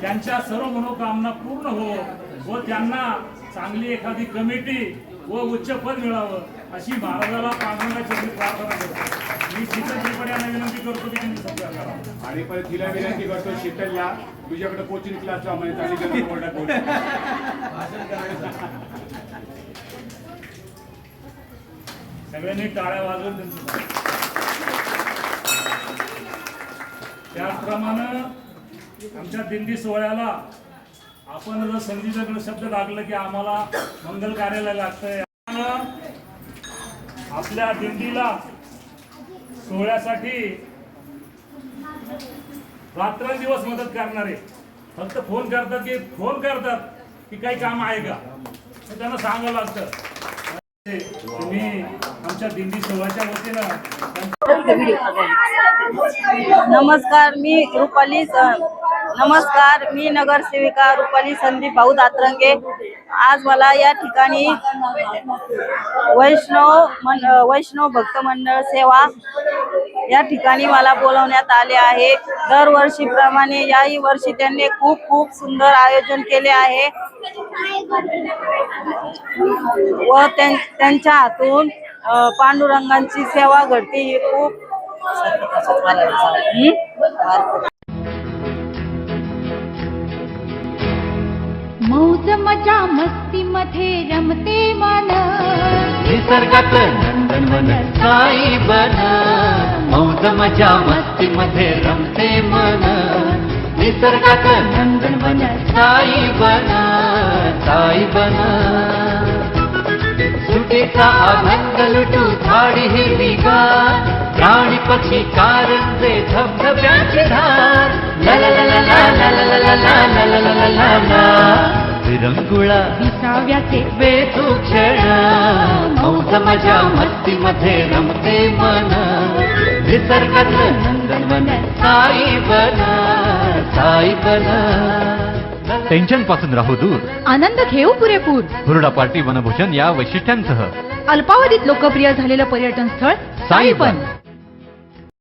त्यांच्या सर्व मनोकामना पूर्ण हो व त्यांना चांगली एखादी कमिटी व उच्च पद मिळावं अशी महाराजाला पांडुरंगाच्या चरणी प्रार्थना करतो। मी शीतलजीकडे यांना विनंती करतो की त्यांनी सत्कार करावा। आणि परत तिला विनंती करतो, शीतलला तुझ्याकडे कोचिंग क्लास लाव म्हणजे चांगली बोर्डात बोल। सगळ्यांनी टाळ्या वाजवून त्यांचं त्याचप्रमाणे आमच्या दिंडी सोहळ्याला आपण जर संधीचा शब्द लागलं की आम्हाला मंगल कार्याला लागतंय। आपल्या दिंडीला सोहळ्यासाठी रात्रंदिवस मदत करणारे फक्त फोन करतात की काही काम आहे का तर त्यांना सांगावं लागतं। तुम्ही आमच्या दिंडी सोहळ्याच्या वतीनं नमस्कार, मी नगरसेविका रुपाली संदीप भाऊ दातरंगे। आज मला या ठिकाणी वैष्णव भक्त मंडळ सेवा या ठिकाणी मला बोलवण्यात आले आहे। दरवर्षीप्रमाणे याही वर्षी त्यांनी खूप सुंदर आयोजन केले आहे व त्यांच्या हातून पांडुरंगांची सेवा घडते। ही खूप मौज मजा मस्ती मध्ये रमते मन, निसर्गात नंदनवन साई बन। मौज मजा मस्ती मध्ये रमते मन, निसर्गात नंदनवन साई बन, साई बन। सुटीचा आनंद लुटू झाडी हिरवीगार, प्राणी पक्षी कारंजे धबधब्याची धार। ला ला ला ला ला ला ला ला ला ला ला ला ला ला। विरंगुळा विसाव्याचे बेतू क्षण, मौज मजा मस्ती मध्ये रमते मन, निसर्गात नंदनवन साई बन, साई बन। टेन्शन पासून राहू दूर, आनंद घेऊ पुरेपूर। हुरडा पार्टी वनभूषण या वैशिष्ट्यांसह अल्पावधीत लोकप्रिय झालेलं पर्यटन स्थळ साईबन।